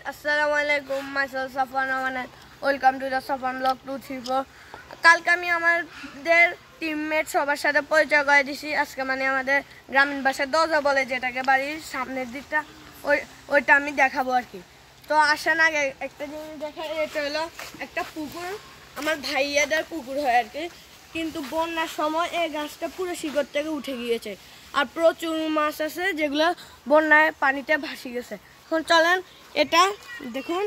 আসসালামু আলাইকুম মাইসেলফ সাফওয়ান আমানত welcome to the Safwan blog 234 কালকে আমি আমাদের টিমমেট সবার সাথে পরিচয় করে দিছি আজকে মানে আমাদের গ্রামীণ ভাষায় দরজা বলে যেটাকে বাড়ির সামনের দিকটা ওইটা আমি দেখাবো আর কি তো আসার আগে একটা জিনিস দেখা এটা হলো একটা পুকুর আমার ভাইয়াদের পুকুর হয় আর কি কিন্তু বন্যার সময় এই গাছটা পুরো শিকড় থেকে উঠে গিয়েছে আর প্রচুর মাছ আছে যেগুলো বন্যায় পানিতে ভাসি গেছে এখন চলেন এটা দেখুন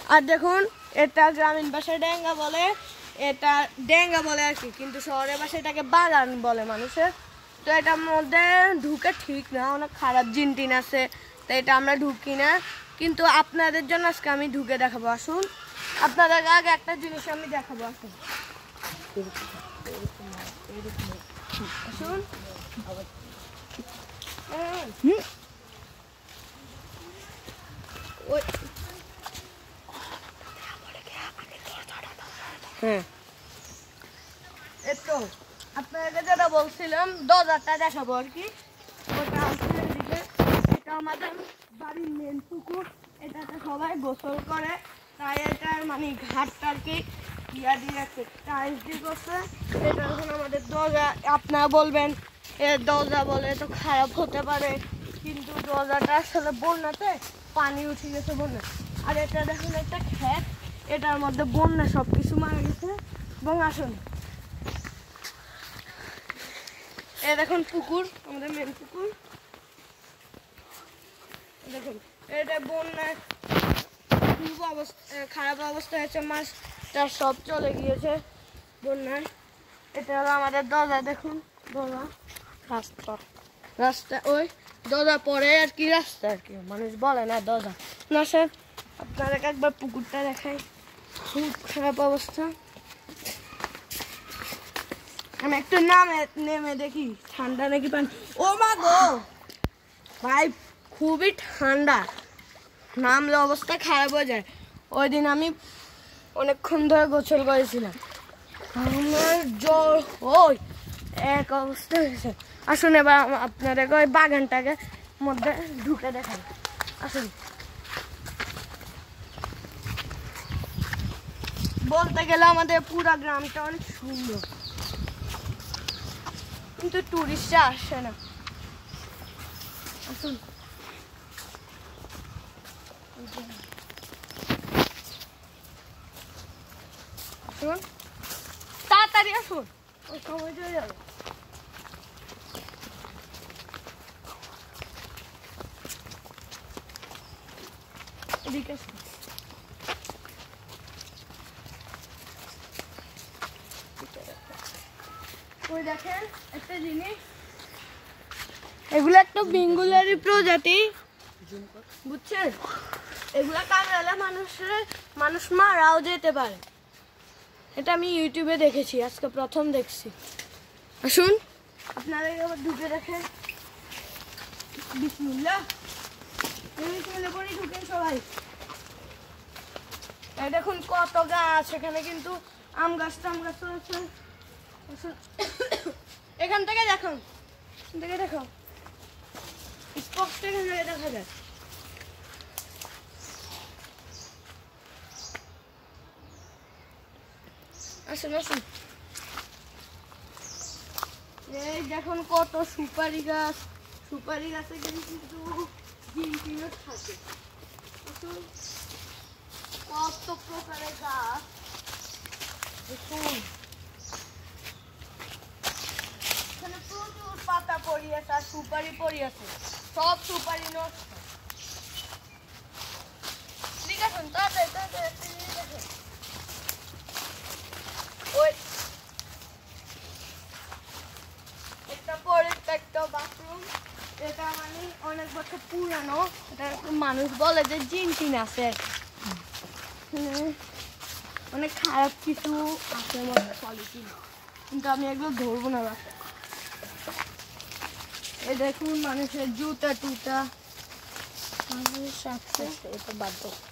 আর দেখুন এটা গ্রামীণ ভাষায় ডেঙ্গা বলে এটা ডেঙ্গা বলে আর কি কিন্তু শহরের ভাষায় এটাকে বাগান বলে মানুষের তো এটার মধ্যে ঢুকে ঠিক না অনেক খারাপ জিনটিন আছে তো এটা আমরা ঢুকি না কিন্তু আপনাদের জন্য আজকে আমি ঢুকে দেখাবো আসুন আপনাদের আগে একটা জিনিস আমি দেখাবো আসুন আসুন হ্যাঁ এতো আপনাকে যেটা বলছিলাম দরজাটা দেখাবো আর কি ওটা এটা আমাদের বাড়ির মেন পুকুর এটাতে সবাই গোসল করে তাই এটার মানে ঘাটটা আর কি ইয়া দিয়ে টাইলস দিয়ে করছে এটা এখন আমাদের দরজা আপনারা বলবেন এর দরজা বলে তো খারাপ হতে পারে কিন্তু দরজাটা আসলে বন্যাতে পানি উঠে গেছে বন্যা আর এটা দেখুন একটা ক্ষেত এটার মধ্যে বন্যা সব কিছু মারা গেছে এবং আসুন এ দেখুন পুকুর আমাদের মেন পুকুর দেখুন এটা বন্যায় খুব খারাপ অবস্থা হয়েছে মাছটা সব চলে গিয়েছে বন্যায় এটা হলো আমাদের দরজা দেখুন দরজা রাস্তা ওই দরজা পরে আর কি রাস্তা আর কি মানুষ বলে না দরজা না স্যার আপনাদেরকে একবার পুকুরটা দেখাই খুব খারাপ অবস্থা আমি একটু নেমে দেখি ঠান্ডা নাকি পানি ও মা গো ভাই খুবই ঠান্ডা নামলে অবস্থা খারাপ হয়ে যায় ওই দিন আমি অনেকক্ষণ ধরে গোসল করেছিলাম আমার জ্বর ওই এক অবস্থা হয়েছে আসুন এবার আপনাদেরকে ওই বাগানটাকে মধ্যে ঢুকে দেখাই আসুন বলতে গেলে আমাদের পুরো গ্রামটা অনেক সুন্দর কিন্তু টুরিস্টরা আসে না আসুন আসুন তাড়াতাড়ি আসুন ওই সময় চলে যাবে এদিকে ওই দেখেন একটা জিনিস এগুলো একটা বেঙ্গলারি প্রজাতি বুঝছেন এগুলা কামড়ালে মানুষ মারাও যেতে পারে এটা আমি ইউটিউবে দেখেছি আজকে প্রথম দেখছি আসুন আপনারা এবার ঢুকে দেখেন বিসমিল্লাহ বিসমিল্লাহ করে ঢুকেন সবাই এই দেখুন কত গাছ এখানে কিন্তু আম গাছ আছে এখান থেকে দেখুন দেখো স্পষ্ট এখানে দেখা যায় আসুন আসুন এই দেখুন কত সুপারি গাছে কিন্তু জিনটিনও থাকে কত প্রকারের গাছ দেখুন এখানে প্রচুর পাতা পড়িয়েছে আর সুপারি পড়িয়েছে সব সুপারি নষ্ট ঠিক আছে তাড়াতাড়ি ওই একটা পরিত্যক্ত বাথরুম এটা মানে অনেক বছর পুরানো এটা মানুষ বলে যে জিনটিন আছে অনেক খারাপ কিছু আছে পলিথিন কিন্তু আমি এগুলো ধরবো না এই দেখুন মানুষের জুতা টুতা মানুষের সাথে এটা বাদ দাও